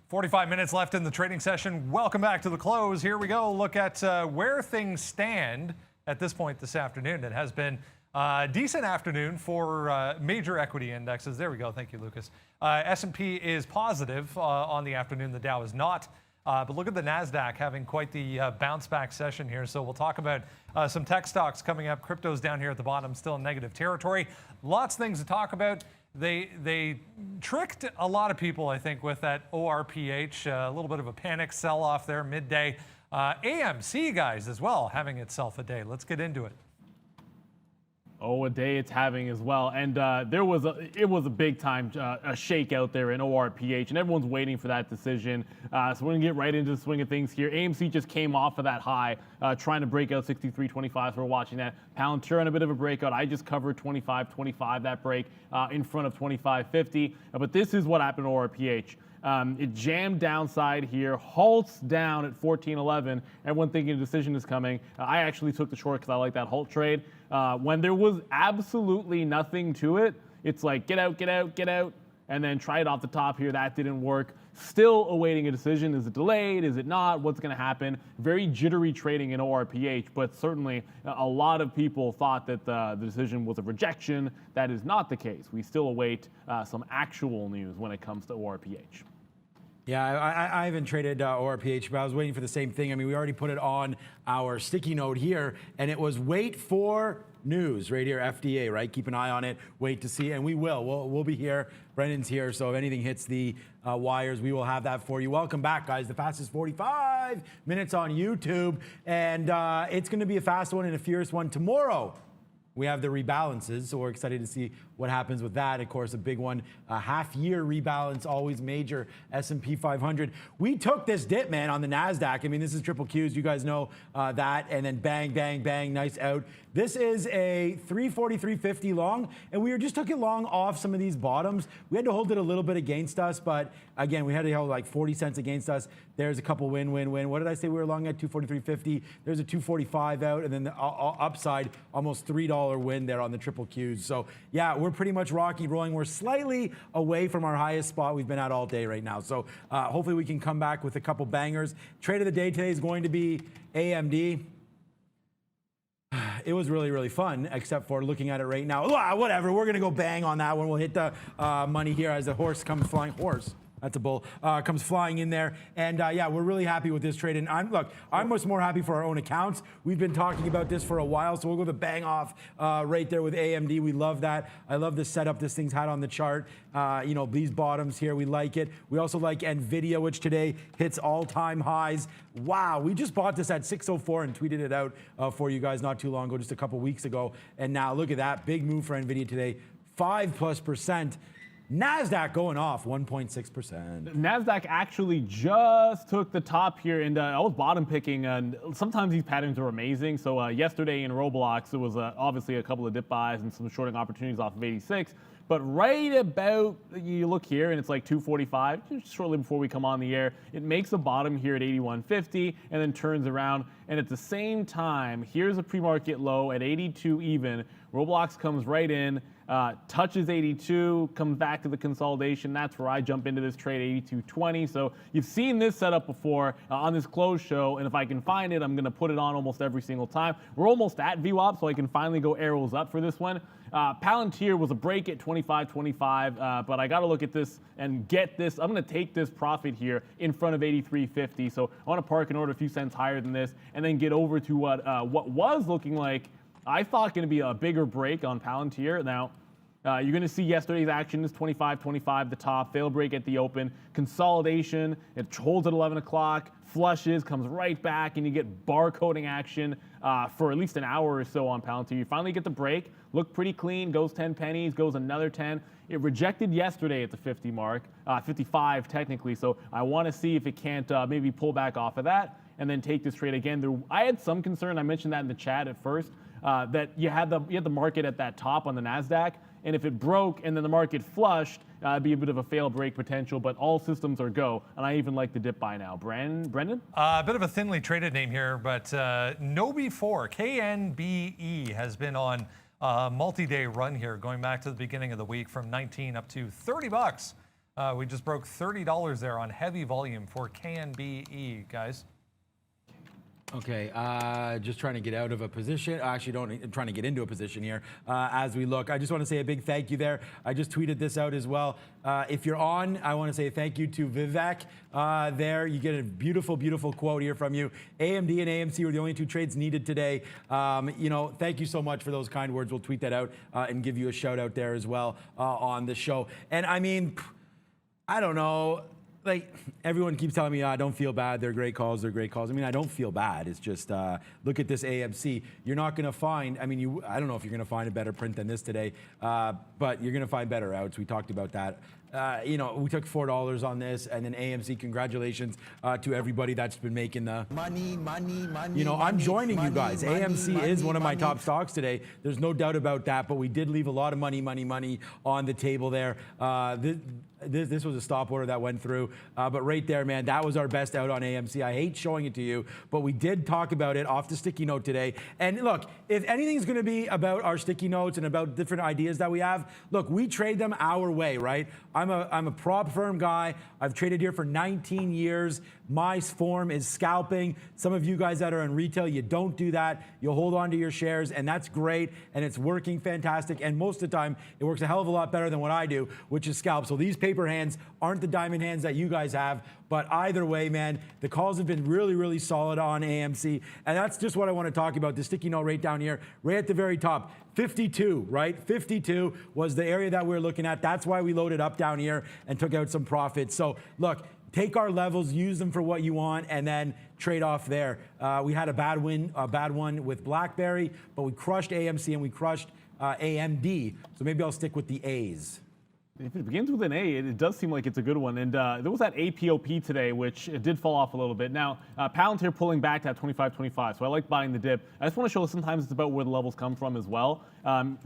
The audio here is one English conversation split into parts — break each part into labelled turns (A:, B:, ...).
A: 45 minutes left in the trading session. Welcome back to the close. Here we go. Look at where things stand at this point this afternoon. It has been a decent afternoon for major equity indexes. There we go. Thank you, Lucas. S&P is positive on the afternoon. The Dow is not. But look at the NASDAQ having quite the bounce back session here. So we'll talk about some tech stocks coming up. Crypto's down here at the bottom, still in negative territory. Lots of things to talk about. They tricked a lot of people, I think, with that ORPH, a little bit of a panic sell-off there midday. AMC, guys, as well, having itself a day. Let's get into it.
B: Oh, a day it's having as well. And it was a big time a shake out there in ORPH, and everyone's waiting for that decision. So we're going to get right into the swing of things here. AMC just came off of that high, trying to break out 63.25, so we're watching that. Palantir on a bit of a breakout. I just covered 25.25, that break in front of 25.50. But this is what happened to ORPH. It jammed downside here, halts down at 14.11. Everyone thinking a decision is coming. I actually took the short because I like that halt trade. When there was absolutely nothing to it, it's like get out, get out, get out, and then try it off the top here. That didn't work. Still awaiting a decision. Is it delayed? Is it not? What's going to happen? Very jittery trading in ORPH, but certainly a lot of people thought that the decision was a rejection. That is not the case. We still await some actual news when it comes to ORPH.
C: Yeah, I haven't traded ORPH, but I was waiting for the same thing. I mean, we already put it on our sticky note here, and it was wait for news right here, FDA, right? Keep an eye on it, wait to see, and we will. We'll be here. Brendan's here, so if anything hits the wires, we will have that for you. Welcome back, guys. The fastest 45 minutes on YouTube, and it's going to be a fast one and a fierce one tomorrow. We have the rebalances, so we're excited to see what happens with that. Of course, a big one, a half-year rebalance, always major, S&P 500. We took this dip, man, on the NASDAQ. I mean, this is triple Qs. You guys know that. And then bang, bang, bang, nice out. This is a 340-350 long, and we just took it long off some of these bottoms. We had to hold it a little bit against us, but again, we had to hold like 40 cents against us. There's a couple win. What did I say we were long at? 243.50. There's a 245 out, and then the upside, almost $3 win there on the triple Qs. So yeah, we're pretty much rocky rolling. We're slightly away from our highest spot we've been at all day right now. So hopefully we can come back with a couple bangers. Trade of the day today is going to be AMD. It was really, really fun, except for looking at it right now. Whatever, we're going to go bang on that one. We'll hit the money here as the horse comes flying. Horse. That's a bull. Comes flying in there. And yeah, we're really happy with this trade. And I'm much more happy for our own accounts. We've been talking about this for a while, so we'll go the bang off right there with AMD. We love that. I love the setup this thing's had on the chart. You know, these bottoms here, we like it. We also like NVIDIA, which today hits all-time highs. Wow, we just bought this at 604 and tweeted it out for you guys not too long ago, just a couple weeks ago. And now look at that. Big move for NVIDIA today, 5+%. NASDAQ going off 1.6%.
B: NASDAQ actually just took the top here, and I was bottom picking, and sometimes these patterns are amazing. So yesterday in Roblox, it was obviously a couple of dip buys and some shorting opportunities off of 86. But right about, you look here, and it's like 245, just shortly before we come on the air. It makes a bottom here at 81.50 and then turns around. And at the same time, here's a pre-market low at 82 even. Roblox comes right in, touches 82, comes back to the consolidation. That's where I jump into this trade, 82.20. So you've seen this setup before on this close show, and if I can find it, I'm going to put it on almost every single time. We're almost at VWAP, so I can finally go arrows up for this one. Palantir was a break at 25.25, but I got to look at this and get this. I'm going to take this profit here in front of 83.50. So I want to park and order a few cents higher than this, and then get over to what was looking like, I thought, going to be a bigger break on Palantir. Now, you're going to see yesterday's action is 25.25, the top, fail break at the open, consolidation, it holds at 11 o'clock, flushes, comes right back, and you get barcoding action for at least an hour or so on Palantir. You finally get the break, look pretty clean, goes 10 pennies, goes another 10. It rejected yesterday at the 50 mark, 55 technically, so I want to see if it can't maybe pull back off of that and then take this trade again. I had some concern, I mentioned that in the chat at first, that you had the market at that top on the NASDAQ, and if it broke and then the market flushed, it'd be a bit of a fail break potential, but all systems are go, and I even like the dip buy now. Brendan?
A: A bit of a thinly traded name here, but Nobi4, KNBE, has been on a multi-day run here, going back to the beginning of the week from 19 up to 30 bucks. We just broke $30 there on heavy volume for KNBE, guys.
C: Okay, just trying to get out of a position. Actually, I'm trying to get into a position here as we look. I just want to say a big thank you there. I just tweeted this out as well. If you're on, I want to say thank you to Vivek there. You get a beautiful, beautiful quote here from you. AMD and AMC were the only two trades needed today. You know, thank you so much for those kind words. We'll tweet that out and give you a shout out there as well on the show. And I mean, I don't know. Like, everyone keeps telling me, don't feel bad. They're great calls. They're great calls. I mean, I don't feel bad. It's just, look at this AMC. You're not going to find, I mean, I don't know if you're going to find a better print than this today, but you're going to find better outs. We talked about that. You know, we took $4 on this, and then AMC, congratulations to everybody that's been making the money. You know, I'm joining you guys. AMC is one of my top stocks today. There's no doubt about that, but we did leave a lot of money on the table there. This was a stop order that went through, but right there, man, that was our best out on AMC. I hate showing it to you, but we did talk about it off the sticky note today. And look, if anything's going to be about our sticky notes and about different ideas that we have, look, we trade them our way, right? I'm a prop firm guy. I've traded here for 19 years. My form is scalping. Some of you guys that are in retail, you don't do that. You'll hold on to your shares, and that's great, and it's working fantastic. And most of the time, it works a hell of a lot better than what I do, which is scalp. So these paper hands aren't the diamond hands that you guys have. But either way, man, the calls have been really, really solid on AMC. And that's just what I want to talk about. The sticky note right down here, right at the very top. 52, right? 52 was the area that we're looking at. That's why we loaded up down here and took out some profits. So look, take our levels, use them for what you want, and then trade off there. We had a bad one with Blackberry, but we crushed AMC and we crushed AMD. So maybe I'll stick with the A's.
B: If it begins with an A, it does seem like it's a good one. And there was that APOP today, which it did fall off a little bit. Now, Palantir pulling back to that 25.25, so I like buying the dip. I just want to show sometimes it's about where the levels come from as well.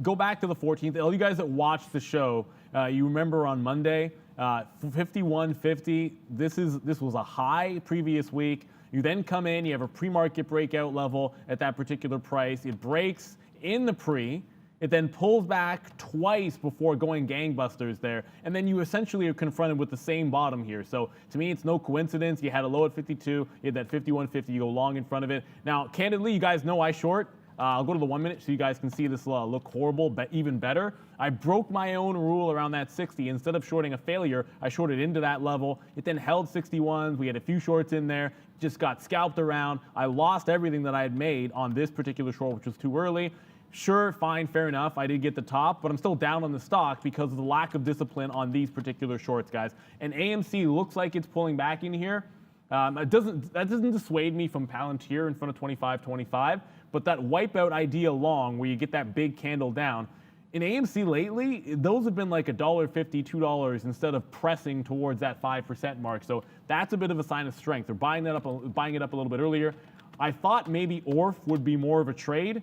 B: Go back to the 14th. All you guys that watched the show, you remember on Monday, 51.50. This was a high previous week. You then come in, you have a pre-market breakout level at that particular price. It breaks in the pre. It then pulls back twice before going gangbusters there. And then you essentially are confronted with the same bottom here. So to me, it's no coincidence. You had a low at 52. You had that 51.50. You go long in front of it. Now, candidly, you guys know I short. I'll go to the 1 minute so you guys can see this look horrible, but even better. I broke my own rule around that 60. Instead of shorting a failure, I shorted into that level. It then held 61s. We had a few shorts in there. Just got scalped around. I lost everything that I had made on this particular short, which was too early. Sure, fine, fair enough. I did get the top, but I'm still down on the stock because of the lack of discipline on these particular shorts, guys. And AMC looks like it's pulling back in here. That doesn't dissuade me from Palantir in front of 25.25, but that wipeout idea long where you get that big candle down. In AMC lately, those have been like $1.50, $2 instead of pressing towards that 5% mark. So that's a bit of a sign of strength. They're buying it up a little bit earlier. I thought maybe Orff would be more of a trade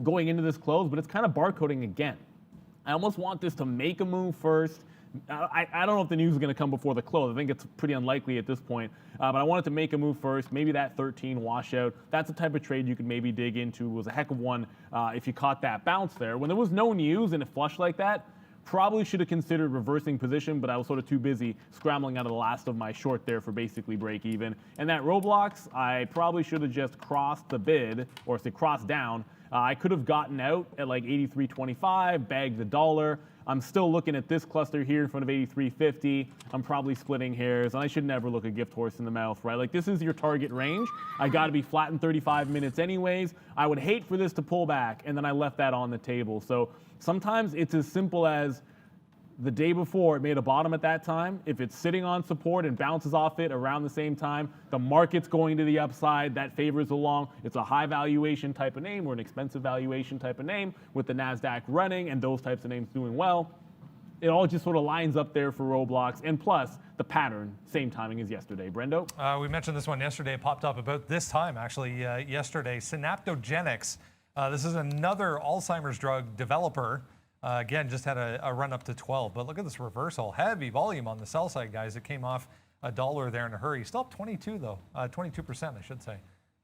B: going into this close, but it's kind of barcoding again. I almost want this to make a move first. I don't know if the news is going to come before the close. I think it's pretty unlikely at this point. But I want it to make a move first. Maybe that 13 washout. That's the type of trade you could maybe dig into. It was a heck of one if you caught that bounce there. When there was no news and it flushed like that, probably should have considered reversing position, but I was sort of too busy scrambling out of the last of my short there for basically break even. And that Roblox, I probably should have just crossed the bid, or say crossed down. I could have gotten out at like 83.25, bagged the dollar. I'm still looking at this cluster here in front of 83.50. I'm probably splitting hairs, and I should never look a gift horse in the mouth, right? Like, this is your target range. I got to be flat in 35 minutes anyways. I would hate for this to pull back, and then I left that on the table. So sometimes it's as simple as the day before it made a bottom at that time. If it's sitting on support and bounces off it around the same time, the market's going to the upside, that favors along. It's a high valuation type of name or an expensive valuation type of name with the NASDAQ running and those types of names doing well. It all just sort of lines up there for Roblox. And plus, the pattern, same timing as yesterday. Brendo?
A: We mentioned this one yesterday. It popped up about this time, actually, yesterday. Synaptogenics. This is another Alzheimer's drug developer. Again, just had a run up to 12, but look at this reversal. Heavy volume on the sell side, guys. It came off $1 there in a hurry. Still up 22, though. 22%, I should say,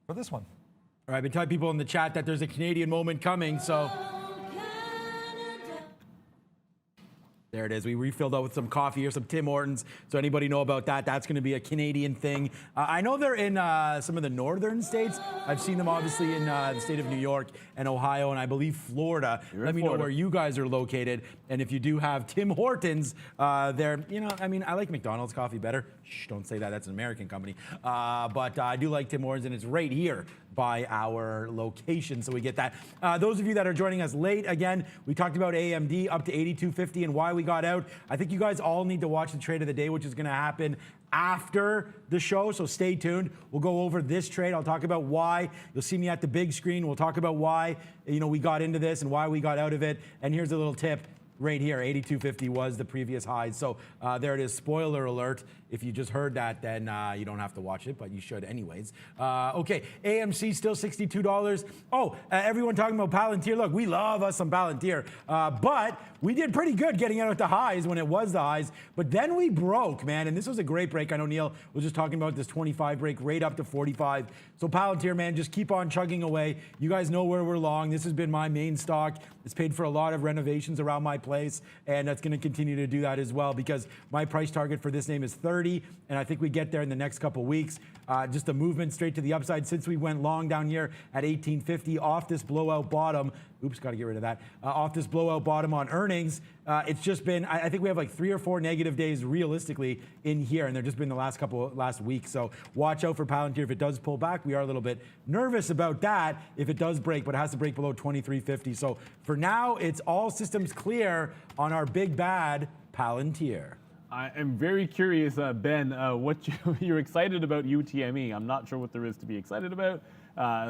A: for this one.
C: All right, I've been telling people in the chat that there's a Canadian moment coming, so. There it is. We refilled out with some coffee here, some Tim Hortons. So anybody know about that? That's going to be a Canadian thing. I know they're in some of the northern states. I've seen them obviously in the state of New York and Ohio, and I believe Florida. Let me know where you guys are located. And if you do have Tim Hortons, they're, you know, I mean, I like McDonald's coffee better. Shh, don't say that. That's an American company. But I do like Tim Hortons, and it's right here by our location, so we get that. Those of you that are joining us late, again, we talked about AMD up to 82.50 and why we got out. I think you guys all need to watch the trade of the day, which is gonna happen after the show, so stay tuned. We'll go over this trade. I'll talk about why. You'll see me at the big screen. We'll talk about why, you know, we got into this and why we got out of it. And here's a little tip. Right here, 82.50 was the previous high. So there it is, spoiler alert. If you just heard that, then you don't have to watch it, but you should anyways. Okay, AMC still $62. Oh, everyone talking about Palantir. Look, we love us some Palantir, but we did pretty good getting out at the highs when it was the highs, but then we broke, man, and this was a great break. I know Neil was just talking about this 25 break right up to 45. So Palantir, man, just keep on chugging away. You guys know where we're long. This has been my main stock. It's paid for a lot of renovations around my place, and that's going to continue to do that as well because my price target for this name is 30, and I think we get there in the next couple weeks. Just a movement straight to the upside since we went long down here at 1850 off this blowout bottom. Oops, got to get rid of that. Off this blowout bottom on earnings, it's just been, I think we have like 3 or 4 negative days realistically in here, and they've just been the last week. So watch out for Palantir. If it does pull back, we are a little bit nervous about that if it does break, but it has to break below 23.50. So for now, it's all systems clear on our big bad Palantir.
B: I am very curious, Ben, what you're excited about UTME. I'm not sure what there is to be excited about.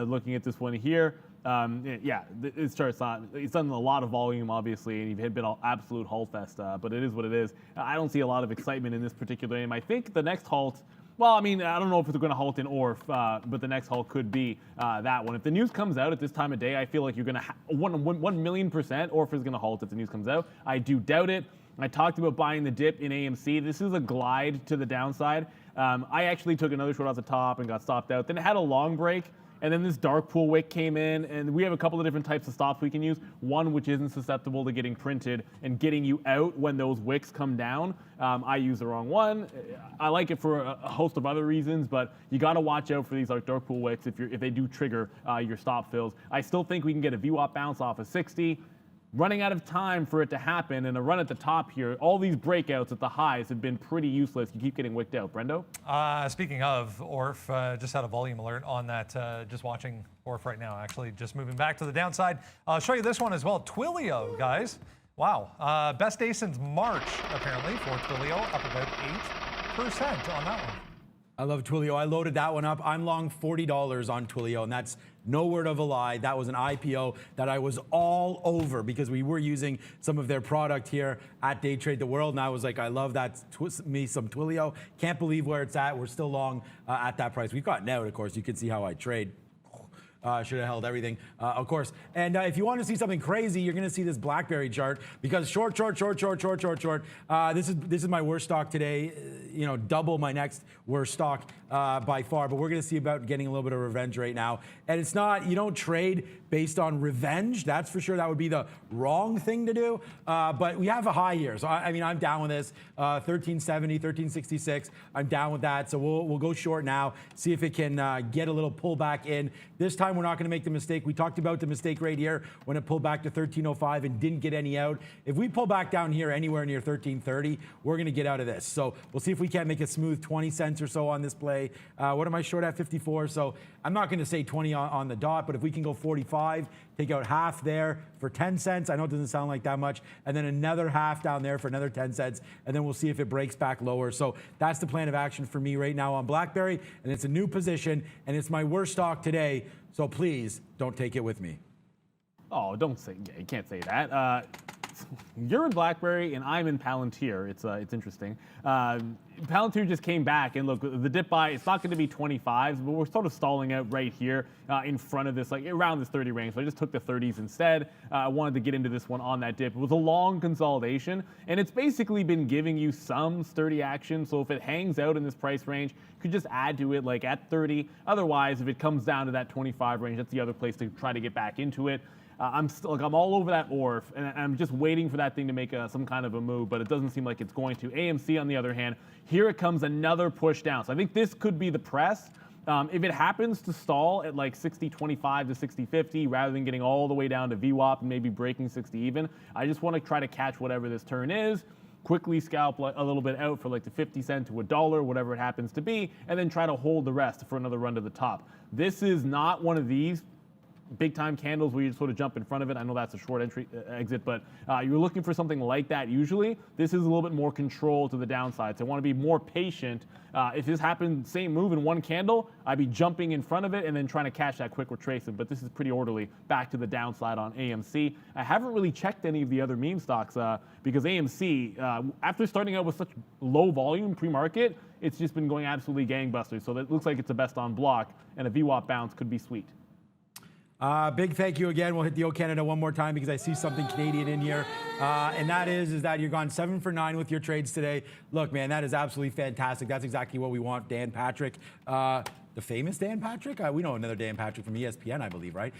B: Looking at this one here, yeah, it starts on. It's done a lot of volume, obviously, and you've been an absolute halt fest. But it is what it is. I don't see a lot of excitement in this particular name. I think the next halt. Well, I mean, I don't know if it's going to halt in Orff, but the next halt could be that one. If the news comes out at this time of day, I feel like you're going to 1,000,000% Orff is going to halt if the news comes out. I do doubt it. I talked about buying the dip in AMC. This is a glide to the downside. I actually took another short off the top and got stopped out. Then it had a long break, and then this dark pool wick came in, and we have a couple of different types of stops we can use. One which isn't susceptible to getting printed and getting you out when those wicks come down. I use the wrong one. I like it for a host of other reasons, but you got to watch out for these like dark pool wicks if they do trigger your stop fills. I still think we can get a VWAP bounce off of 60. Running out of time for it to happen, and a run at the top here. All these breakouts at the highs have been pretty useless. You keep getting wicked out. Brendo?
A: Speaking of Orff, just had a volume alert on that. Just watching Orff right now, actually just moving back to the downside. I'll show you this one as well. Twilio, guys. Wow. Best day since March, apparently, for Twilio, up about 8% on that one.
C: I love Twilio. I loaded that one up. I'm long $40 on Twilio, and that's no word of a lie. That was an IPO that I was all over because we were using some of their product here at Day Trade the World, and I was like, I love that. Me some Twilio. Can't believe where it's at. We're still long at that price. We've gotten out, of course. You can see how I trade. Should have held everything, of course. And if you want to see something crazy, you're going to see this Blackberry chart because short. This is my worst stock today. You know, double my next worst stock by far. But we're going to see about getting a little bit of revenge right now. And it's not, you don't trade based on revenge. That's for sure. That would be the wrong thing to do. But we have a high here. So, I mean, I'm down with this. 1370, 1366. I'm down with that. So we'll go short now, see if it can get a little pullback in. This time, we're not going to make the mistake. We talked about the mistake right here when it pulled back to 1305 and didn't get any out. If we pull back down here anywhere near 1330, we're going to get out of this. So we'll see if we can't make a smooth 20 cents or so on this play. What am I short at? 54. So I'm not going to say 20 on the dot, but if we can go 45, take out half there for 10 cents. I know it doesn't sound like that much. And then another half down there for another 10 cents. And then we'll see if it breaks back lower. So that's the plan of action for me right now on Blackberry. And it's a new position, and it's my worst stock today. So please don't take it with me.
B: Oh, don't say, yeah, you can't say that. You're in Blackberry and I'm in Palantir. It's interesting. Palantir just came back, and look, the dip buy, it's not going to be 25s, but we're sort of stalling out right here in front of this, like around this 30 range. So I just took the 30s instead. I wanted to get into this one on that dip. It was a long consolidation, and it's basically been giving you some sturdy action. So if it hangs out in this price range, you could just add to it like at 30. Otherwise, if it comes down to that 25 range, that's the other place to try to get back into it. I'm all over that Orff, and I'm just waiting for that thing to make some kind of a move, but it doesn't seem like it's going to. AMC, on the other hand, here it comes, another push down. So I think this could be the press. If it happens to stall at like 60.25 to 60.50 rather than getting all the way down to VWAP and maybe breaking 60 even, I just want to try to catch whatever this turn is, quickly scalp a little bit out for like the 50 cent to $1, whatever it happens to be, and then try to hold the rest for another run to the top. This is not one of these big time candles where you just sort of jump in front of it. I know that's a short entry exit, but you're looking for something like that usually. This is a little bit more control to the downside. So I want to be more patient. If this happened, same move in one candle, I'd be jumping in front of it and then trying to catch that quick retracement. But this is pretty orderly back to the downside on AMC. I haven't really checked any of the other meme stocks because AMC, after starting out with such low volume pre-market, it's just been going absolutely gangbusters. So that looks like it's a best on block, and a VWAP bounce could be sweet.
C: Big thank you again. We'll hit the O Canada one more time because I see something Canadian in here. And that is that you're gone 7 for 9 with your trades today. Look, man, that is absolutely fantastic. That's exactly what we want, Dan Patrick. The famous Dan Patrick? We know another Dan Patrick from ESPN, I believe, right?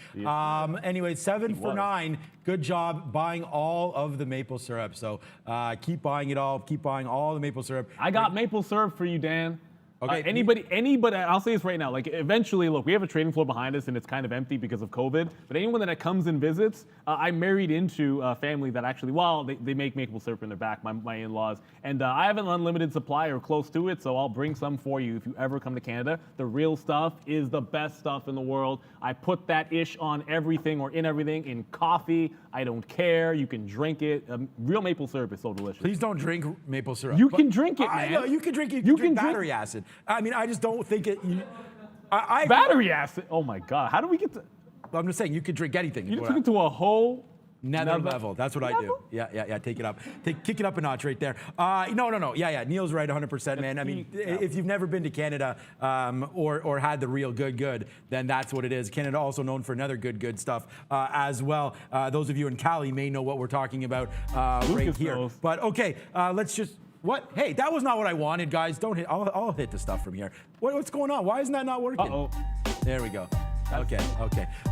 C: Anyway, 7 for 9. Good job buying all of the maple syrup. So keep buying it all. Keep buying all the maple syrup.
B: I got maple syrup for you, Dan.
C: Okay.
B: Anybody, I'll say this right now, like eventually, look, we have a trading floor behind us and it's kind of empty because of COVID, but anyone that comes and visits, I married into a family that actually, well, they make maple syrup in their back, my in-laws, and I have an unlimited supply or close to it, so I'll bring some for you if you ever come to Canada. The real stuff is the best stuff in the world. I put that ish on everything or in everything, in coffee. I don't care. You can drink it. Real maple syrup is so delicious.
C: Please don't drink maple syrup.
B: You can drink it, man.
C: No, you can drink it. You can drink battery acid. I mean, I just don't think it.
B: Battery acid. Oh my God. How do we get to?
C: I'm just saying you could drink anything.
B: You took it to a whole
C: nether level. That's what I do. Yeah. Take it up. Kick it up a notch right there. No. Yeah. Neil's right 100%, man. I mean, if you've never been to Canada or had the real good, then that's what it is. Canada also known for another good stuff as well. Those of you in Cali may know what we're talking about right here.
B: Knows.
C: But okay, let's just. What? Hey, that was not what I wanted, guys. Don't hit. I'll hit the stuff from here. What's going on? Why isn't that not working?
B: Uh-oh.
C: There we go. Okay.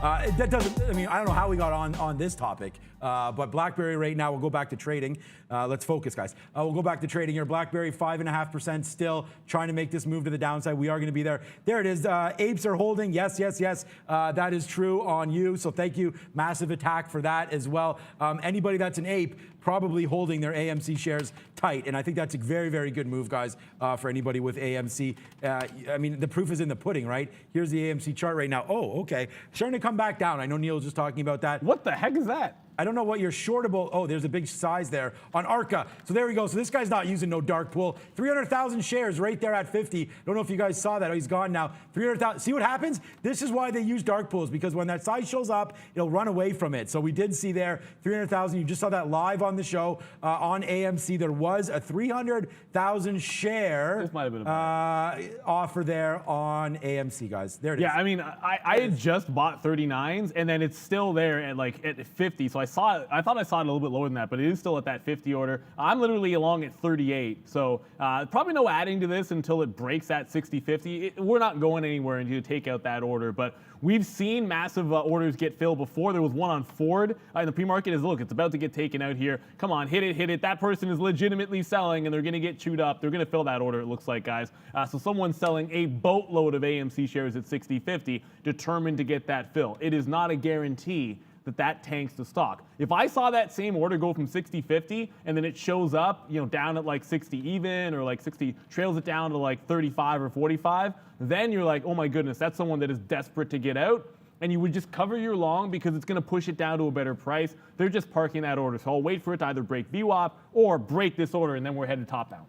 C: That doesn't. I mean, I don't know how we got on this topic, but BlackBerry right now. We'll go back to trading. Let's focus, guys. We'll go back to trading here. BlackBerry 5.5% still trying to make this move to the downside. We are going to be there. There it is. Apes are holding. Yes. That is true on you. So thank you. Massive attack for that as well. Anybody that's an ape probably holding their AMC shares tight, and I think that's a very good move, guys, for anybody with AMC. I mean, the proof is in the pudding, right? Here's the AMC chart right now. Oh, okay. Starting to come back down. I know Neil was just talking about that.
B: What the heck is that?
C: I don't know what you're shortable. Oh, there's a big size there on ARCA. So there we go. So this guy's not using no dark pool. 300,000 shares right there at 50. Don't know if you guys saw that. Oh, he's gone now. 300,000. See what happens? This is why they use dark pools, because when that size shows up, it'll run away from it. So we did see there 300,000. You just saw that live on the show on AMC. There was a 300,000 share offer there on AMC, guys. There it is.
B: Yeah, I mean, I had just bought 39s, and then it's still there at 50. So I thought I saw it a little bit lower than that, but it is still at that 50 order. I'm literally along at 38. So probably no adding to this until it breaks that 60-50. We're not going anywhere until you take out that order. But we've seen massive orders get filled before. There was one on Ford in the pre-market. Look, it's about to get taken out here. Come on, hit it. That person is legitimately selling, and they're going to get chewed up. They're going to fill that order, it looks like, guys. So someone's selling a boatload of AMC shares at 60-50, determined to get that fill. It is not a guarantee that tanks the stock. If I saw that same order go from 60-50 and then it shows up, down at like 60 even or like 60, trails it down to like 35 or 45, then you're like, oh my goodness, that's someone that is desperate to get out. And you would just cover your long because it's going to push it down to a better price. They're just parking that order. So I'll wait for it to either break VWAP or break this order, and then we're headed top bound.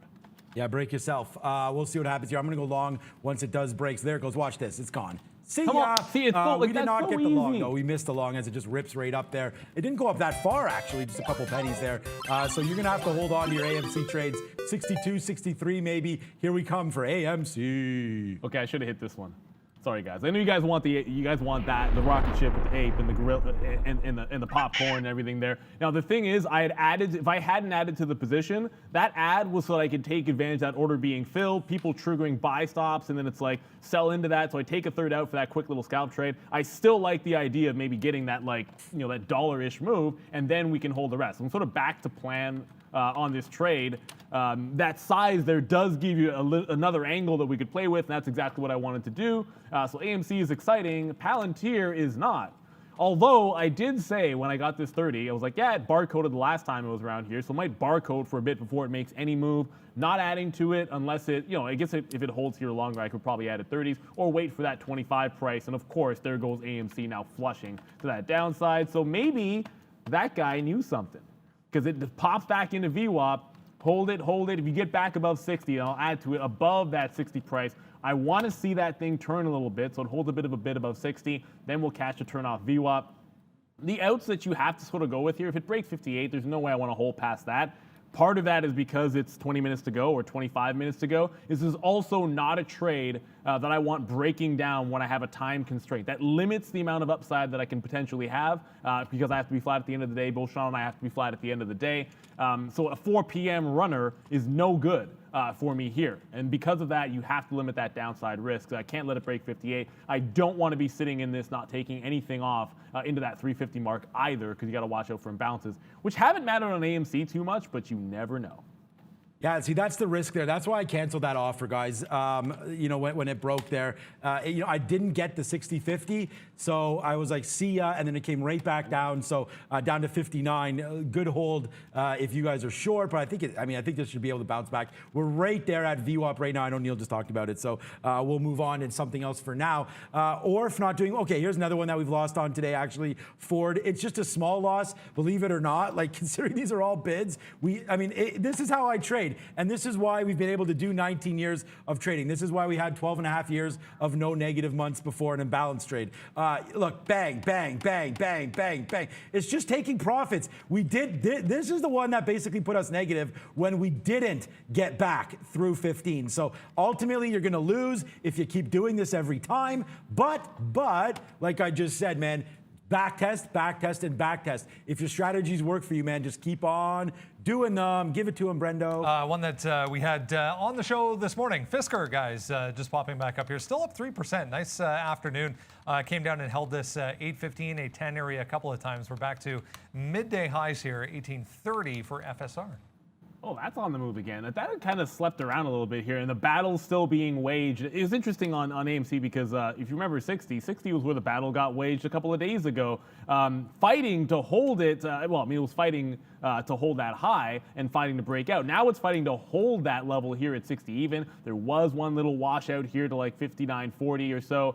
C: Yeah, break yourself. We'll see what happens here. I'm going to go long once it does break. So there it goes. Watch this. It's gone. See ya.
B: See, it's
C: we did not get the long, though. We missed the long as it just rips right up there. It didn't go up that far, actually, just a couple pennies there. So you're going to have to hold on to your AMC trades. 62, 63 maybe. Here we come for AMC.
B: Okay, I should have hit this one. Sorry, guys. I know you guys want that, the rocket ship with the ape and the gorilla and the popcorn and everything there. Now the thing is, if I hadn't added to the position, that ad was so that I could take advantage of that order being filled, people triggering buy stops, and then it's like sell into that. So I take a third out for that quick little scalp trade. I still like the idea of maybe getting that that dollar-ish move, and then we can hold the rest. I'm sort of back to plan on this trade. That size there does give you another angle that we could play with, and that's exactly what I wanted to do. So AMC is exciting. Palantir is not. Although I did say when I got this 30, I was like, yeah, it barcoded the last time it was around here, so it might barcode for a bit before it makes any move. Not adding to it unless it, I guess if it holds here longer, I could probably add at 30s or wait for that 25 price. And of course, there goes AMC now flushing to that downside. So maybe that guy knew something because it pops back into VWAP. Hold it. If you get back above 60, I'll add to it above that 60 price. I want to see that thing turn a little bit, so it holds a bit above 60. Then we'll catch a turn off VWAP. The outs that you have to sort of go with here, if it breaks 58, there's no way I want to hold past that. Part of that is because it's 20 minutes to go or 25 minutes to go. This is also not a trade that I want breaking down when I have a time constraint. That limits the amount of upside that I can potentially have because I have to be flat at the end of the day. Both Sean and I have to be flat at the end of the day. So a 4 p.m. runner is no good for me here. And because of that, you have to limit that downside risk. I can't let it break 58. I don't want to be sitting in this not taking anything off into that 350 mark either because you got to watch out for imbalances, which haven't mattered on AMC too much, but you never know.
C: Yeah, see, that's the risk there. That's why I canceled that offer, guys. When it broke there, I didn't get the 60-50, so I was like, see ya, and then it came right back down. So down to 59. Good hold if you guys are short, but I think this should be able to bounce back. We're right there at VWAP right now. I know Neil just talked about it, so we'll move on to something else for now. Orff not doing okay. Here's another one that we've lost on today. Actually, Ford. It's just a small loss, believe it or not. Like considering these are all bids, this is how I trade. And this is why we've been able to do 19 years of trading. This is why we had 12 and a half years of no negative months before an imbalanced trade. Look, bang, bang, bang, bang, bang, bang. It's just taking profits. This is the one that basically put us negative when we didn't get back through 15. So ultimately, you're going to lose if you keep doing this every time. But like I just said, man, backtest, backtest, and backtest. If your strategies work for you, man, just keep on doing them. Give it to him, Brendo. One
A: that we had on the show this morning, Fisker, guys, just popping back up here. Still up 3%. Nice afternoon. Came down and held this 815, 810 area a couple of times. We're back to midday highs here, 1830 for FSR.
B: Oh, that's on the move again. That kind of slept around a little bit here, and the battle's still being waged. It was interesting on AMC because if you remember 60 was where the battle got waged a couple of days ago. Fighting to hold it, it was fighting to hold that high and fighting to break out. Now it's fighting to hold that level here at 60 even. There was one little washout here to like 59.40 or so.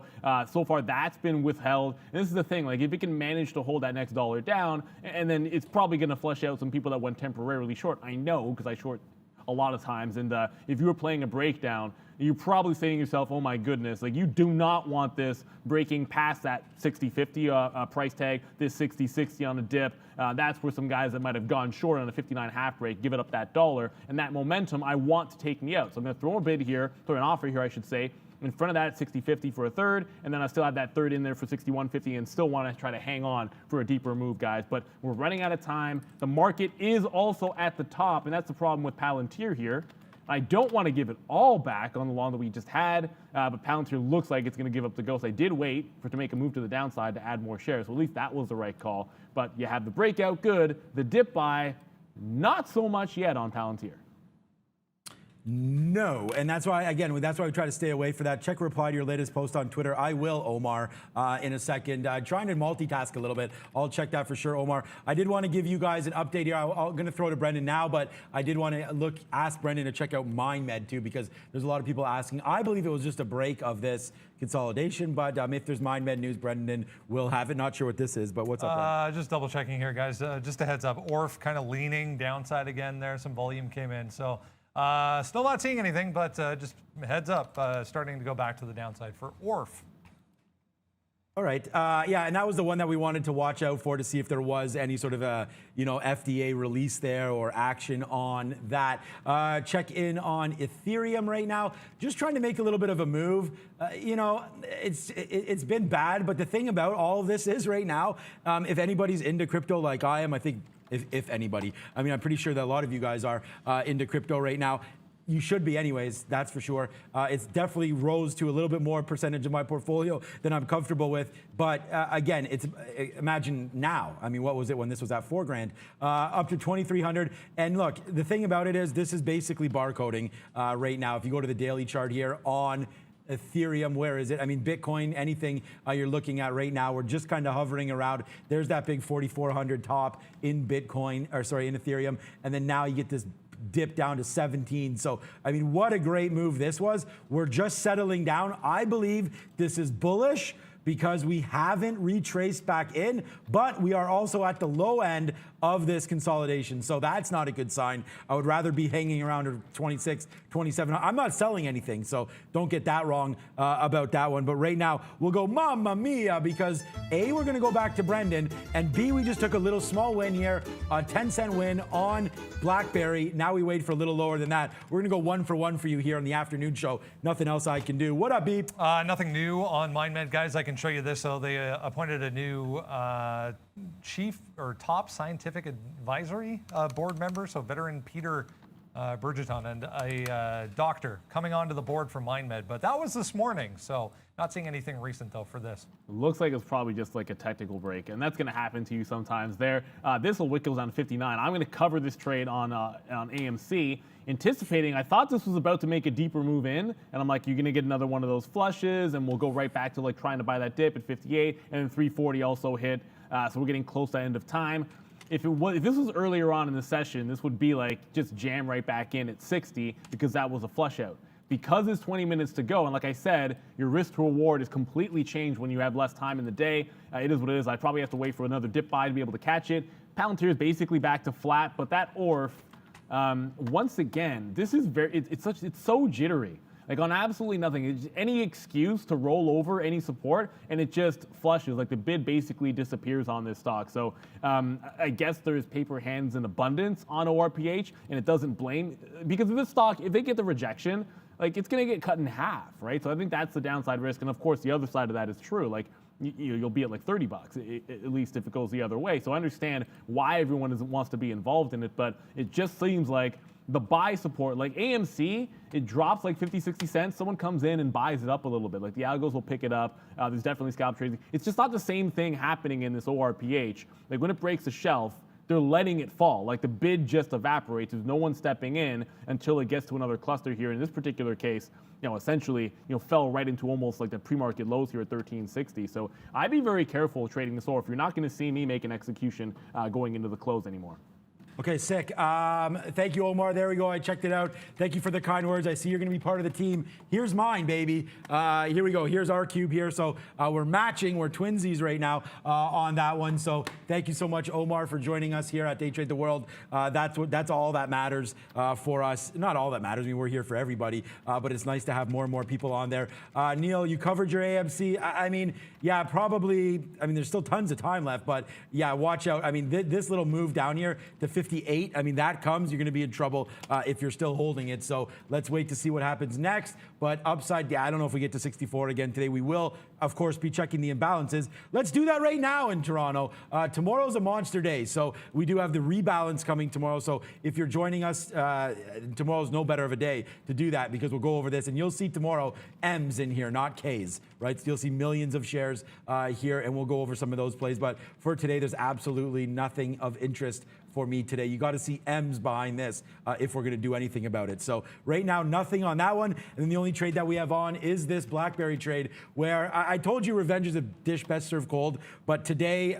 B: So far that's been withheld. And this is the thing, like if it can manage to hold that next dollar down, and then it's probably going to flush out some people that went temporarily short. I know because I short a lot of times, and if you were playing a breakdown, you're probably saying to yourself, oh my goodness, like you do not want this breaking past that 60.50 price tag, this 60.60 on a dip. That's where some guys that might have gone short on a 59.5 break, give it up that dollar, and that momentum I want to take me out. So I'm going to throw a bid here, throw an offer here, I should say, in front of that 60.50 for a third, and then I still have that third in there for 61.50 and still want to try to hang on for a deeper move, guys. But we're running out of time. The market is also at the top, and that's the problem with Palantir here. I don't want to give it all back on the long that we just had, but Palantir looks like it's going to give up the ghost. I did wait for it to make a move to the downside to add more shares, so at least that was the right call. But you have the breakout, good. The dip buy, not so much yet on Palantir.
C: No, and that's why, again, that's why we try to stay away for that. Check reply to your latest post on Twitter. I will, Omar, in a second. Trying to multitask a little bit. I'll check that for sure, Omar. I did want to give you guys an update here. I'm going to throw to Brendan now, but I did want to ask Brendan to check out MindMed too, because there's a lot of people asking. I believe it was just a break of this consolidation, but if there's MindMed news, Brendan will have it. Not sure what this is, but what's up, Brendan?
A: Just double checking here, guys. Just a heads up. Orff kind of leaning downside again there. Some volume came in, so still not seeing anything, but just heads up, starting to go back to the downside for Orff.
C: All right. Yeah, and that was the one that we wanted to watch out for to see if there was any sort of a, FDA release there or action on that. Check in on Ethereum right now. Just trying to make a little bit of a move. It's been bad, but the thing about all of this is right now, if anybody's into crypto like I am, I think if anybody, I mean, I'm pretty sure that a lot of you guys are into crypto right now. You should be anyways, that's for sure. It's definitely rose to a little bit more percentage of my portfolio than I'm comfortable with. But again, imagine now. I mean, what was it when this was at $4 grand? Up to 2,300. And look, the thing about it is this is basically barcoding right now. If you go to the daily chart here on Ethereum, where is it? I mean, Bitcoin, anything you're looking at right now, we're just kind of hovering around. There's that big 4,400 top in Bitcoin, or sorry, in Ethereum. And then now you get this dip down to 17. So, I mean, what a great move this was. We're just settling down. I believe this is bullish because we haven't retraced back in, but we are also at the low end of this consolidation. So that's not a good sign. I would rather be hanging around at 26, 27. I'm not selling anything, so don't get that wrong about that one. But right now, we'll go Mamma Mia because A, we're gonna go back to Brendan, and B, we just took a little small win here, a 10-cent win on Blackberry. Now we wait for a little lower than that. We're gonna go 1 for 1 for you here on the afternoon show. Nothing else I can do. What up, Beep?
A: Nothing new on MindMed, guys. I can show you this. So they appointed a new chief or top scientific advisory board member. So veteran Peter Burgeton and a doctor coming onto the board for MindMed. But that was this morning. So not seeing anything recent though for this.
B: Looks like it's probably just like a technical break, and that's going to happen to you sometimes there. This will wick goes down to 59. I'm going to cover this trade on AMC, anticipating, I thought this was about to make a deeper move in, and I'm like, you're going to get another one of those flushes, and we'll go right back to like trying to buy that dip at 58, and then 340 also hit. So we're getting close to end of time. If this was earlier on in the session, this would be like just jam right back in at 60 because that was a flush out. Because it's 20 minutes to go, and like I said, your risk to reward is completely changed when you have less time in the day. It is what it is. I probably have to wait for another dip buy to be able to catch it. Palantir is basically back to flat, but that Orff, once again, this is it's so jittery. Like on absolutely nothing. It's any excuse to roll over any support, and it just flushes. Like the bid basically disappears on this stock. So I guess there's paper hands in abundance on ORPH, and it doesn't blame, because of this stock, if they get the rejection, like it's going to get cut in half, right? So I think that's the downside risk. And of course, the other side of that is true. Like you'll be at like 30 bucks, at least if it goes the other way. So I understand why everyone wants to be involved in it, but it just seems like the buy support, like AMC, it drops like 50, 60 cents. Someone comes in and buys it up a little bit. Like the algos will pick it up. There's definitely scalp trading. It's just not the same thing happening in this ORPH. Like when it breaks a shelf, they're letting it fall. Like the bid just evaporates. There's no one stepping in until it gets to another cluster here. In this particular case, essentially, fell right into almost like the pre-market lows here at 1360. So I'd be very careful trading this Orff. You're not going to see me make an execution going into the close anymore.
C: Okay, sick. Thank you, Omar. There we go. I checked it out. Thank you for the kind words. I see you're going to be part of the team. Here's mine, baby. Here we go. Here's our cube here. So we're matching. We're twinsies right now on that one. So thank you so much, Omar, for joining us here at Day Trade the World. That's all that matters for us. Not all that matters. I mean, we're here for everybody, but it's nice to have more and more people on there. Neil, you covered your AMC. I mean, yeah, probably. I mean, there's still tons of time left, but yeah, watch out. I mean, this little move down here to 58, I mean, that comes, you're going to be in trouble if you're still holding it. So let's wait to see what happens next. But upside, yeah, I don't know if we get to 64 again today. We will, of course, be checking the imbalances. Let's do that right now in Toronto. Tomorrow's a monster day, so we do have the rebalance coming tomorrow. So if you're joining us, tomorrow's no better of a day to do that because we'll go over this. And you'll see tomorrow M's in here, not K's, right? So you'll see millions of shares here, and we'll go over some of those plays. But for today, there's absolutely nothing of interest for me today. You got to see M's behind this if we're going to do anything about it. So right now, nothing on that one. And then the only trade that we have on is this Blackberry trade, where I told you revenge is a dish best served cold, but today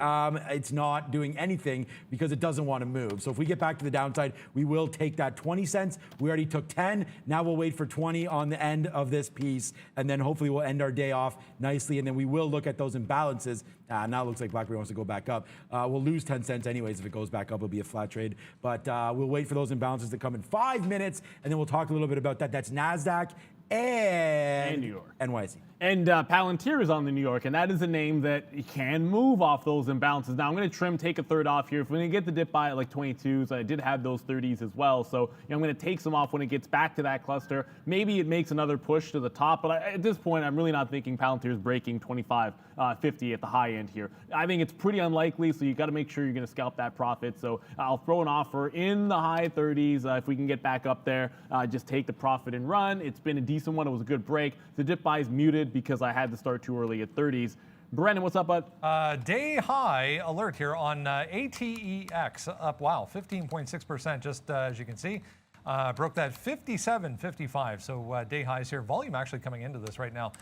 C: it's not doing anything because it doesn't want to move. So if we get back to the downside, we will take that 20 cents. We already took 10. Now we'll wait for 20 on the end of this piece, and then hopefully we'll end our day off nicely, and then we will look at those imbalances. Now it looks like Blackberry wants to go back up. We'll lose 10 cents anyways. If it goes back up, it'll be a flat trade. But we'll wait for those imbalances to come in 5 minutes, and then we'll talk a little bit about that. That's NASDAQ and
B: New York.
C: NYSE.
B: And Palantir is on the New York, and that is a name that can move off those imbalances. Now, I'm going to trim, take a third off here. If we're going to get the dip by at like 22s, I did have those 30s as well. So I'm going to take some off when it gets back to that cluster. Maybe it makes another push to the top, but at this point, I'm really not thinking Palantir is breaking 25.50 at the high end here. I think it's pretty unlikely, so you got to make sure you're going to scalp that profit. So I'll throw an offer in the high 30s. If we can get back up there, just take the profit and run. It's been a decent one. It was a good break. The dip buy is muted because I had to start too early at 30s. Brendan, what's up, bud?
A: Day high alert here on ATEX, up, wow, 15.6%, just as you can see. Broke that 57.55, so day highs here. Volume actually coming into this right now.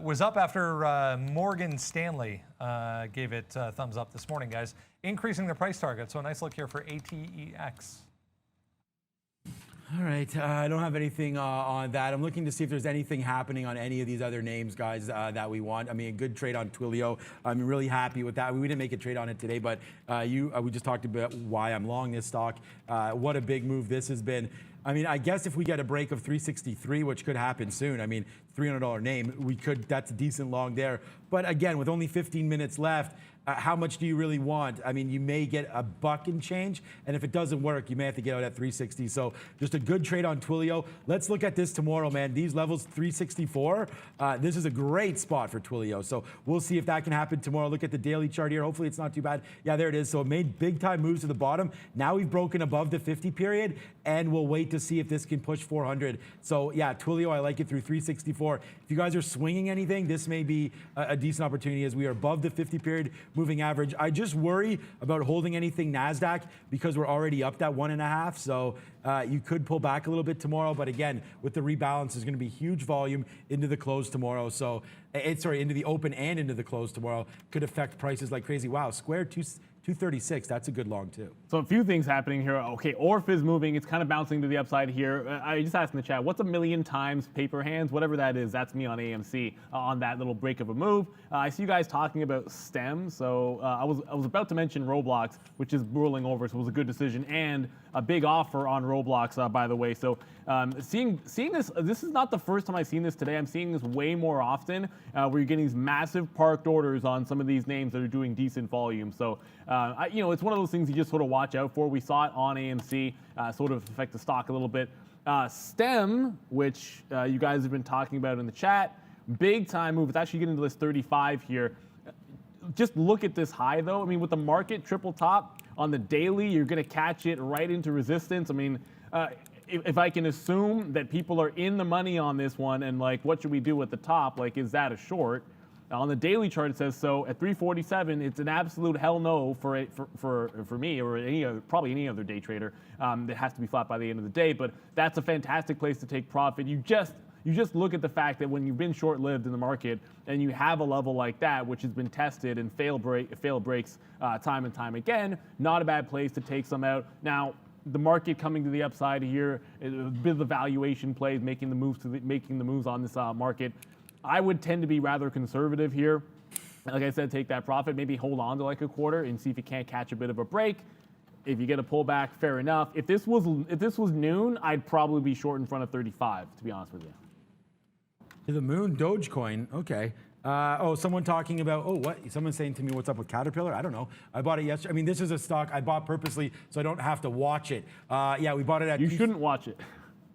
A: Was up after Morgan Stanley gave it thumbs up this morning, guys. Increasing the price target, so a nice look here for ATEX.
C: All right, I don't have anything on that. I'm looking to see if there's anything happening on any of these other names, guys, that we want. I mean, a good trade on Twilio. I'm really happy with that. We didn't make a trade on it today, but we just talked about why I'm long this stock. What a big move this has been. I mean, I guess if we get a break of 363, which could happen soon, I mean, $300 name, that's a decent long there. But again, with only 15 minutes left, how much do you really want? I mean, you may get a buck and change, and if it doesn't work, you may have to get out at 360. So just a good trade on Twilio. Let's look at this tomorrow, man. These levels, 364, this is a great spot for Twilio. So we'll see if that can happen tomorrow. Look at the daily chart here. Hopefully it's not too bad. Yeah, there it is. So it made big time moves to the bottom. Now we've broken above the 50 period, and we'll wait to see if this can push 400. So yeah, Twilio, I like it through 364. If you guys are swinging anything, this may be a decent opportunity as we are above the 50 period moving average. I just worry about holding anything NASDAQ because we're already up that 1.5. So you could pull back a little bit tomorrow. But again, with the rebalance, there's going to be huge volume into the close tomorrow. So into the open and into the close tomorrow could affect prices like crazy. Wow, Square 236, that's a good long too.
B: So a few things happening here. Okay, Orff is moving. It's kind of bouncing to the upside here. I just asked in the chat, what's a million times paper hands? Whatever that is, that's me on AMC on that little break of a move. I see you guys talking about STEM. So I was about to mention Roblox, which is rolling over, so it was a good decision, and a big offer on Roblox, by the way. So seeing this is not the first time I've seen this today. I'm seeing this way more often, where you're getting these massive parked orders on some of these names that are doing decent volume. So it's one of those things you just sort of watch out for. We saw it on AMC sort of affect the stock a little bit. STEM, which you guys have been talking about in the chat, big time move. It's actually getting to this 35 here. Just look at this high though. I mean, with the market triple top on the daily, you're going to catch it right into resistance. I mean, if I can assume that people are in the money on this one and like, what should we do at the top? Like, is that a short? On the daily chart, it says so. At 347, it's an absolute hell no for me or probably any other day trader. That has to be flat by the end of the day. But that's a fantastic place to take profit. You just look at the fact that when you've been short-lived in the market and you have a level like that, which has been tested and fail breaks time and time again, not a bad place to take some out. Now, the market coming to the upside here, a bit of the valuation plays, making the moves on this market. I would tend to be rather conservative here. Like I said, take that profit, maybe hold on to like a quarter and see if you can't catch a bit of a break. If you get a pullback, fair enough. If this was noon, I'd probably be short in front of 35, to be honest with you.
C: To the moon, Dogecoin. Okay. Someone talking about, what? Someone saying to me, what's up with Caterpillar? I don't know. I bought it yesterday. I mean, this is a stock I bought purposely so I don't have to watch it. Yeah, we bought it at...
B: You shouldn't watch it.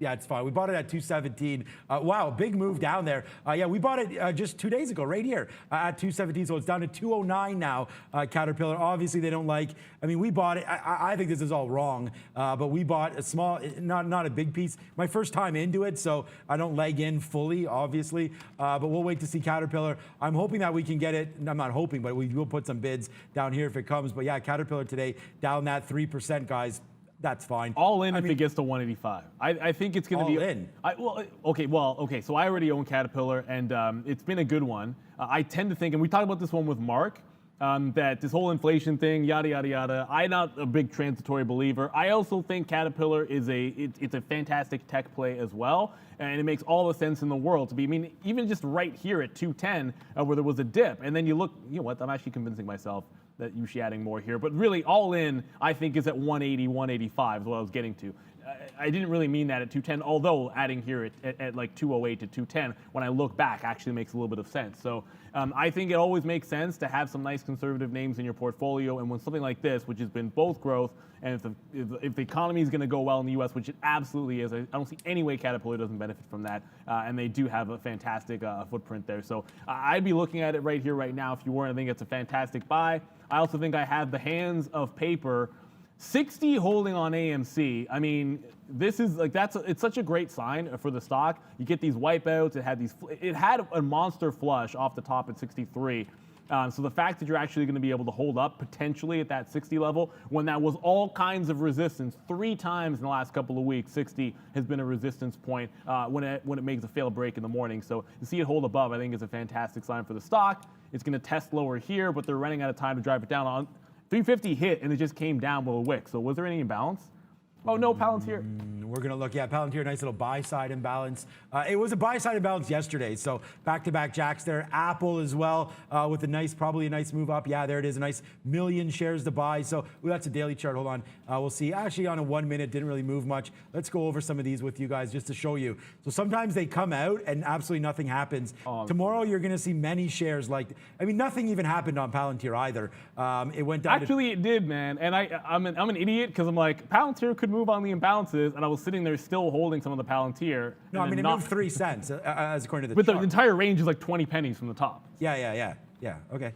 C: Yeah, it's fine. We bought it at 217. Wow, big move down there. Yeah, we bought it just 2 days ago, right here at 217. So it's down to 209 now. Caterpillar. Obviously, they don't like. I mean, we bought it. I think this is all wrong. But we bought a small, not a big piece. My first time into it, so I don't leg in fully, obviously. But we'll wait to see Caterpillar. I'm hoping that we can get it. I'm not hoping, but we will put some bids down here if it comes. But yeah, Caterpillar today down that 3%, guys. That's fine.
B: All in if it gets to 185. I think it's going to be
C: all in.
B: Okay. So I already own Caterpillar, and it's been a good one. I tend to think, and we talked about this one with Mark, that this whole inflation thing, yada yada yada. I'm not a big transitory believer. I also think Caterpillar is it's a fantastic tech play as well, and it makes all the sense in the world to be. I mean, even just right here at 210, where there was a dip, and then you look. You know what? I'm actually convincing myself that you should be adding more here. But really, all in, I think, is at 180, 185 is what I was getting to. I didn't really mean that at 210, although adding here at like 208 to 210, when I look back, actually makes a little bit of sense. So I think it always makes sense to have some nice conservative names in your portfolio. And when something like this, which has been both growth, and if the economy is going to go well in the U.S., which it absolutely is, I don't see any way Caterpillar doesn't benefit from that. And they do have a fantastic footprint there. So I'd be looking at it right here, right now. If you weren't, I think it's a fantastic buy. I also think I have the hands of paper. 60 holding on AMC. I mean, this is like it's such a great sign for the stock. You get these wipeouts. It had a monster flush off the top at 63. So the fact that you're actually going to be able to hold up potentially at that 60 level when that was all kinds of resistance 3 times in the last couple of weeks, 60 has been a resistance point when it makes a fail break in the morning. So to see it hold above, I think is a fantastic sign for the stock. It's going to test lower here, but they're running out of time to drive it down. On 350 hit and it just came down with a wick. So was there any imbalance? Oh, no, Palantir.
C: We're going to look, Palantir, nice little buy-side imbalance. It was a buy-side imbalance yesterday, so back-to-back jacks there. Apple as well with probably a nice move up. Yeah, there it is, a nice million shares to buy. So that's a daily chart. Hold on. We'll see. Actually, on a 1 minute, didn't really move much. Let's go over some of these with you guys just to show you. So sometimes they come out and absolutely nothing happens. Tomorrow, you're going to see many shares nothing even happened on Palantir either. It went down.
B: Actually, it did, man. And I'm an idiot because I'm like, Palantir could move on the imbalances, and I was sitting there still holding some of the Palantir.
C: No, it moved 3 cents as according to the
B: But
C: chart.
B: the entire range is like 20 pennies from the top.
C: Yeah. Okay.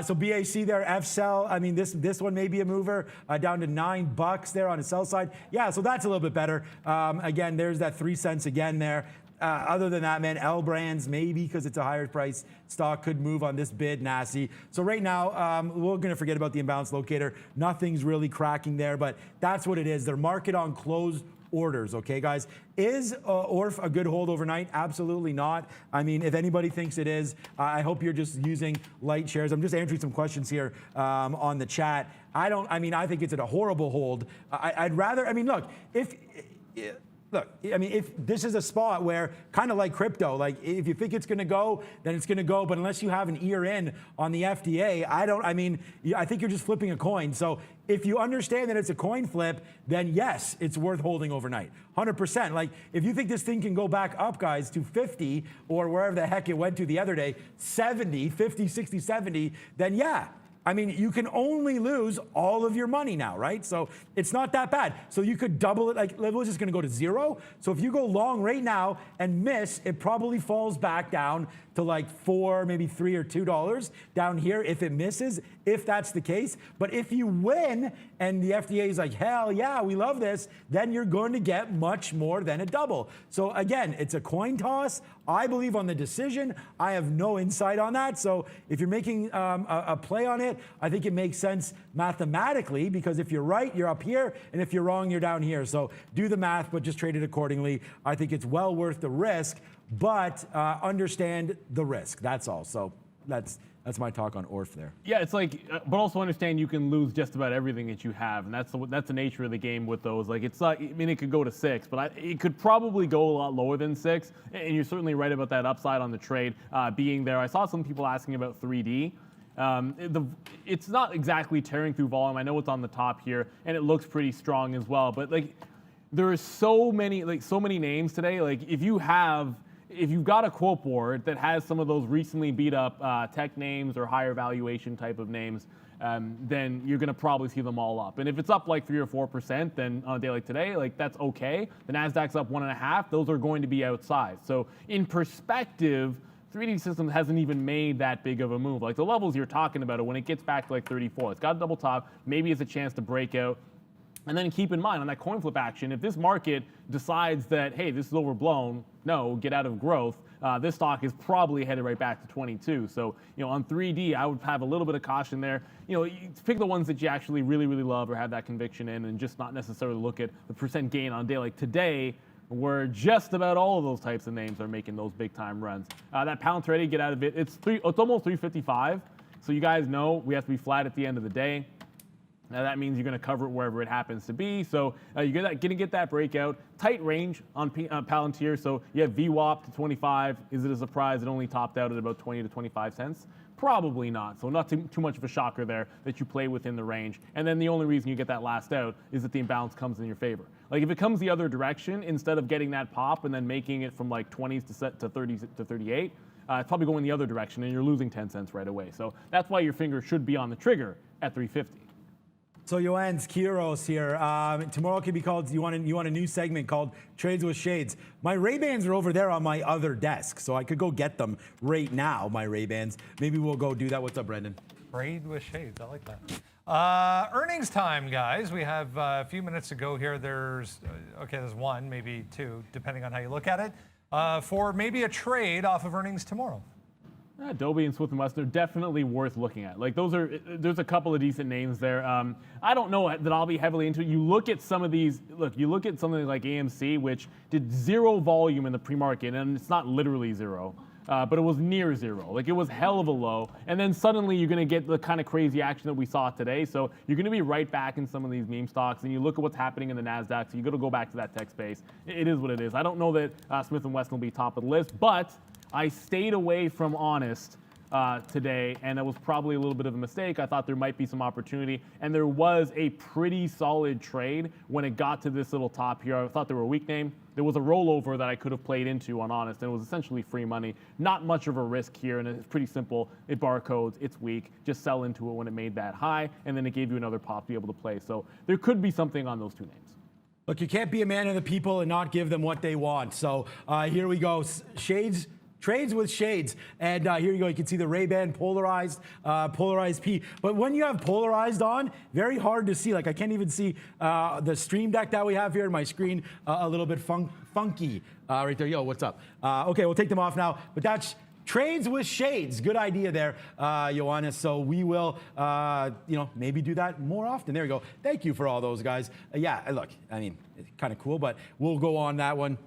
C: So BAC there, F-Cell. I mean, this one may be a mover down to $9 there on the sell side. Yeah, so that's a little bit better. Again, there's that 3 cents again there. Other than that, man, L Brands maybe because it's a higher price stock could move on this bid, nasty. So right now, we're going to forget about the imbalance locator. Nothing's really cracking there, but that's what it is. They're market on closed orders, okay, guys? Is Orff a good hold overnight? Absolutely not. I mean, if anybody thinks it is, I hope you're just using light shares. I'm just answering some questions here on the chat. I think it's a horrible hold. I'd rather, Look, if this is a spot where, kind of like crypto, like if you think it's going to go, then it's going to go. But unless you have an ear in on the FDA, I think you're just flipping a coin. So if you understand that it's a coin flip, then yes, it's worth holding overnight. 100%. Like if you think this thing can go back up, guys, to 50 or wherever the heck it went to the other day, 70, 50, 60, 70, then yeah. You can only lose all of your money now, right? So it's not that bad. So you could double it, like level is just gonna go to 0. So if you go long right now and miss, it probably falls back down to like $4, maybe $3 or $2 down here if it misses, if that's the case. But if you win and the FDA is like, hell yeah, we love this, then you're going to get much more than a double. So again, it's a coin toss. I believe on the decision. I have no insight on that. So if you're making a play on it, I think it makes sense mathematically because if you're right, you're up here, and if you're wrong, you're down here. So do the math, but just trade it accordingly. I think it's well worth the risk, but understand the risk. That's all. So that's my talk on Orff there.
B: Yeah, it's like, but also understand you can lose just about everything that you have, and that's the nature of the game with those. Like, it's not. It could go to 6, but it could probably go a lot lower than 6. And you're certainly right about that upside on the trade being there. I saw some people asking about 3D. It's not exactly tearing through volume. I know it's on the top here, and it looks pretty strong as well. But like, there are so many names today. Like, if you've got a quote board that has some of those recently beat up tech names or higher valuation type of names, then you're going to probably see them all up. And if it's up like 3 or 4%, then on a day like today, like that's okay. The NASDAQ's up 1.5. Those are going to be outsized. So in perspective, 3D Systems hasn't even made that big of a move. Like the levels you're talking about, when it gets back to like 34, it's got a double top. Maybe it's a chance to break out. And then keep in mind on that coin flip action, if this market decides that, hey, this is overblown, no, get out of growth, this stock is probably headed right back to 22. So, on 3D, I would have a little bit of caution there. You pick the ones that you actually really, really love or have that conviction in, and just not necessarily look at the percent gain on a day like today, where just about all of those types of names are making those big time runs. That pound trading, get out of it. It's almost 355. So you guys know we have to be flat at the end of the day. Now that means you're going to cover it wherever it happens to be. So you're going to get that breakout. Tight range on Palantir. So you have VWAP to 25. Is it a surprise it only topped out at about 20 to 25 cents? Probably not. So not too much of a shocker there that you play within the range. And then the only reason you get that last out is that the imbalance comes in your favor. Like if it comes the other direction, instead of getting that pop and then making it from like 20s to 30 to 38, it's probably going the other direction and you're losing 10 cents right away. So that's why your finger should be on the trigger at 350.
C: So Joanne's Kiros here. Tomorrow can be called, you want a new segment called Trades with Shades. My Ray-Bans are over there on my other desk, so I could go get them right now, my Ray-Bans. Maybe we'll go do that. What's up, Brendan?
A: Trade with Shades, I like that. Earnings time, guys. We have a few minutes to go here. There's one, maybe two, depending on how you look at it, for maybe a trade off of earnings tomorrow.
B: Adobe and Smith & Wesson are definitely worth looking at. Like there's a couple of decent names there. I don't know that I'll be heavily into it. You look at some of these. You look at something like AMC, which did zero volume in the pre-market, and it's not literally zero, but it was near zero. Like it was hell of a low, and then suddenly you're going to get the kind of crazy action that we saw today. So you're going to be right back in some of these meme stocks, and you look at what's happening in the NASDAQ. So you got to go back to that tech space. It is what it is. I don't know that Smith & Wesson will be top of the list, but I stayed away from Honest today, and it was probably a little bit of a mistake. I thought there might be some opportunity, and there was a pretty solid trade when it got to this little top here. I thought they were a weak name. There was a rollover that I could have played into on Honest, and it was essentially free money. Not much of a risk here, and it's pretty simple. It barcodes, it's weak. Just sell into it when it made that high, and then it gave you another pop to be able to play. So there could be something on those two names.
C: Look, you can't be a man of the people and not give them what they want. So here we go. Shades. Trades with Shades, and here you go. You can see the Ray-Ban polarized P. But when you have polarized on, very hard to see. Like I can't even see the stream deck that we have here in my screen. A little bit funky right there. Yo, what's up? Okay, we'll take them off now. But that's Trades with Shades. Good idea there, Johannes. So we will, maybe do that more often. There you go. Thank you for all those guys. Yeah, look, I mean, it's kind of cool, but we'll go on that one.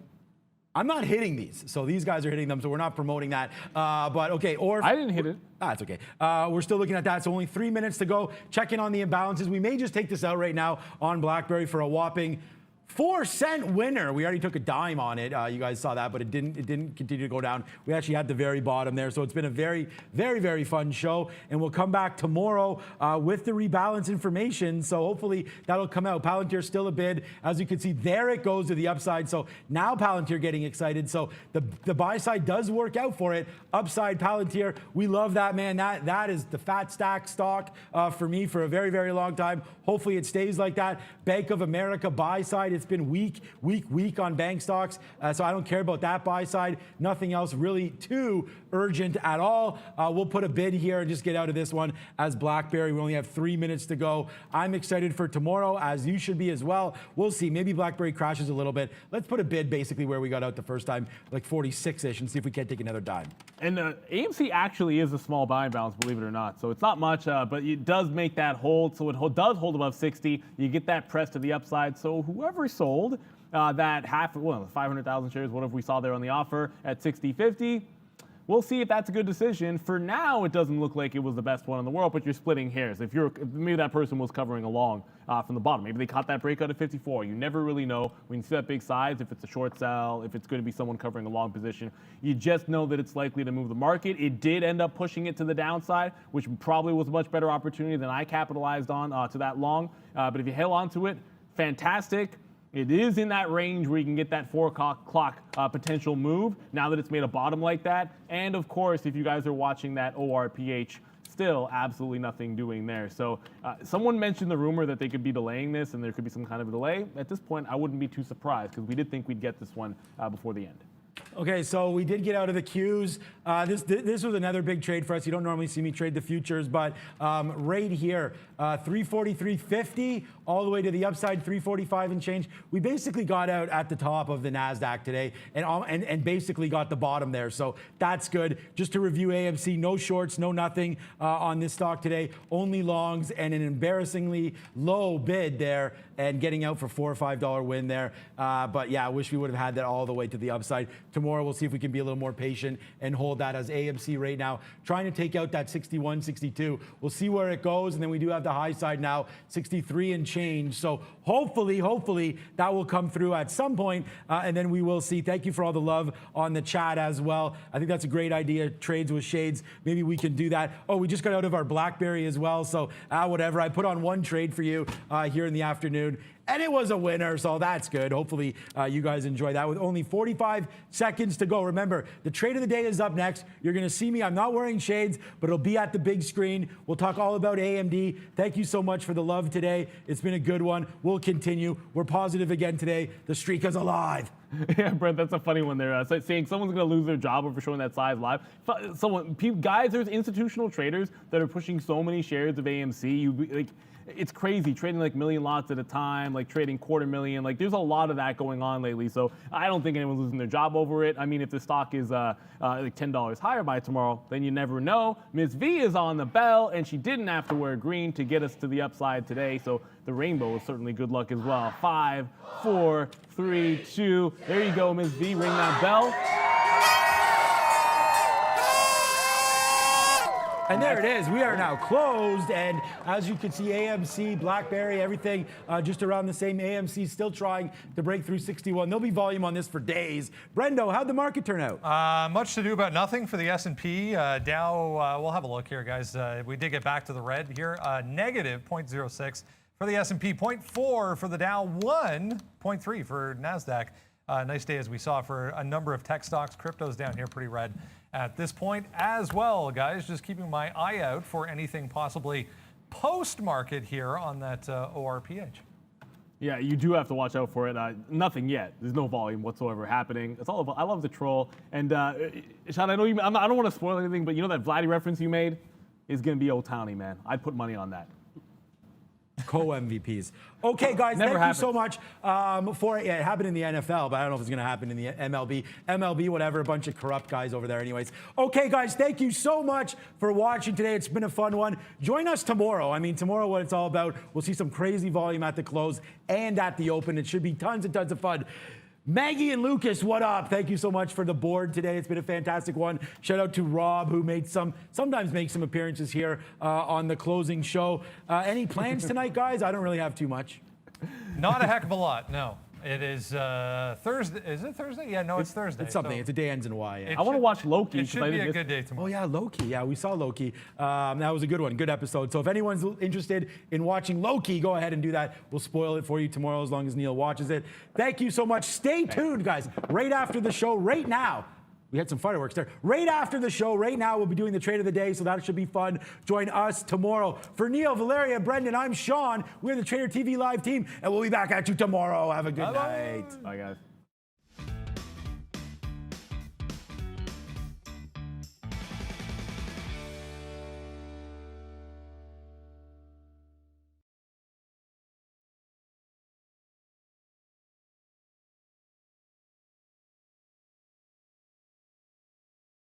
C: I'm not hitting these, so these guys are hitting them, so we're not promoting that. But okay, Orff.
B: I didn't hit it.
C: That's okay. We're still looking at that, so only 3 minutes to go. Check in on the imbalances. We may just take this out right now on Blackberry for a whopping 4-cent winner. We already took a dime on it. You guys saw that, but it didn't continue to go down. We actually had the very bottom there. So it's been a very, very, very fun show. And we'll come back tomorrow with the rebalance information. So hopefully that'll come out. Palantir still a bid. As you can see, there it goes to the upside. So now Palantir getting excited. So the buy side does work out for it. Upside Palantir. We love that, man. That is the fat stack stock for me for a very, very long time. Hopefully it stays like that. Bank of America buy side. It's been weak on bank stocks, so I don't care about that buy side. Nothing else really too urgent at all. We'll put a bid here and just get out of this one as Blackberry. We only have 3 minutes to go. I'm excited for tomorrow, as you should be as well. We'll see. Maybe Blackberry crashes a little bit. Let's put a bid basically where we got out the first time, like 46-ish, and see if we can't take another dime.
B: And AMC actually is a small buy balance, believe it or not. So it's not much, but it does make that hold. So it does hold above 60. You get that press to the upside. So whoever sold that 500,000 shares, whatever we saw there on the offer at 60.50, we'll see if that's a good decision. For now, it doesn't look like it was the best one in the world, but you're splitting hairs. If maybe that person was covering along from the bottom. Maybe they caught that breakout at 54. You never really know when you see that big size, if it's a short sell, if it's going to be someone covering a long position. You just know that it's likely to move the market. It did end up pushing it to the downside, which probably was a much better opportunity than I capitalized on to that long. But if you held on to it, fantastic. It is in that range where you can get that 4 o'clock potential move now that it's made a bottom like that. And of course, if you guys are watching that ORPH, still absolutely nothing doing there. So someone mentioned the rumor that they could be delaying this and there could be some kind of a delay. At this point, I wouldn't be too surprised because we did think we'd get this one before the end.
C: Okay, so we did get out of the queues. This was another big trade for us. You don't normally see me trade the futures, but right here, 343.50 all the way to the upside, 345 and change. We basically got out at the top of the NASDAQ today and basically got the bottom there. So that's good. Just to review AMC, no shorts, no nothing on this stock today. Only longs and an embarrassingly low bid there and getting out for $4 or $5 win there. But yeah, I wish we would have had that all the way to the upside. tomorrow. We'll see if we can be a little more patient and hold that as AMC right now, trying to take out that 61, 62. We'll see where it goes, and then we do have the high side now, 63 and change. So hopefully that will come through at some point, and then we will see. Thank you for all the love on the chat as well. I think that's a great idea, trades with shades. Maybe we can do that. Oh, we just got out of our Blackberry as well, so whatever. I put on one trade for you here in the afternoon, and it was a winner, so that's good. Hopefully you guys enjoy that with only 45 seconds to go. Remember, the trade of the day is up next. You're going to see me. I'm not wearing shades, but it'll be at the big screen. We'll talk all about AMD. Thank you so much for the love today. It's been a good one. We'll continue. We're positive again today. The streak is alive.
B: Yeah, Brent, that's a funny one there. Saying someone's going to lose their job over showing that size live. Guys, there's institutional traders that are pushing so many shares of AMC. It's crazy, trading like million lots at a time, like trading $250,000. Like, there's a lot of that going on lately. So I don't think anyone's losing their job over it. I mean, if the stock is like $10 higher by tomorrow, then you never know. Ms. V is on the bell, and she didn't have to wear green to get us to the upside today. So the rainbow is certainly good luck as well. 5, 4, 3, 2. There you go, Ms. V. Ring that bell.
C: And there it is. We are now closed. And as you can see, AMC, Blackberry, everything just around the same. AMC still trying to break through 61. There'll be volume on this for days. Brendo, how'd the market turn out?
A: Much to do about nothing for the S&P. Dow, we'll have a look here, guys. We did get back to the red here. Negative 0.06 for the S&P, 0.4 for the Dow, 1.3 for NASDAQ. Nice day as we saw for a number of tech stocks. Crypto's down here pretty red at this point as well, guys. Just keeping my eye out for anything possibly post-market here on that ORPH.
B: Yeah, you do have to watch out for it. Nothing yet. There's no volume whatsoever happening. It's all about, I love the troll. And Sean, I know I don't want to spoil anything, but you know that Vladdy reference you made is going to be Otani, man. I'd put money on that.
C: Co-MVPs. Okay, guys,
B: Never
C: thank you
B: happens.
C: so much it happened in the NFL, but I don't know if it's going to happen in the MLB, whatever, a bunch of corrupt guys over there anyways. Okay, guys, thank you so much for watching today. It's been a fun one. Join us tomorrow. I mean, tomorrow what it's all about, we'll see some crazy volume at the close and at the open. It should be tons and tons of fun. Maggie and Lucas, what up? Thank you so much for the board today. It's been a fantastic one. Shout out to Rob, who sometimes makes some appearances here on the closing show. Any plans tonight, guys? I don't really have too much.
A: Not a heck of a lot, no. It is Thursday. Is it Thursday? Yeah, no, it's Thursday.
C: It's something.
A: So
C: it's a day ends in Y. Yeah.
B: I want to watch Loki.
A: It should be a good day tomorrow.
C: Oh, yeah, Loki. Yeah, we saw Loki. That was a good one. Good episode. So if anyone's interested in watching Loki, go ahead and do that. We'll spoil it for you tomorrow as long as Neil watches it. Thank you so much. Stay tuned, guys. Right after the show, right now. We had some fireworks there. Right after the show, right now, we'll be doing the trade of the day, so that should be fun. Join us tomorrow. For Neil, Valeria, Brendan, I'm Sean. We're the Trader TV Live team, and we'll be back at you tomorrow. Have a good night.
B: Bye, guys.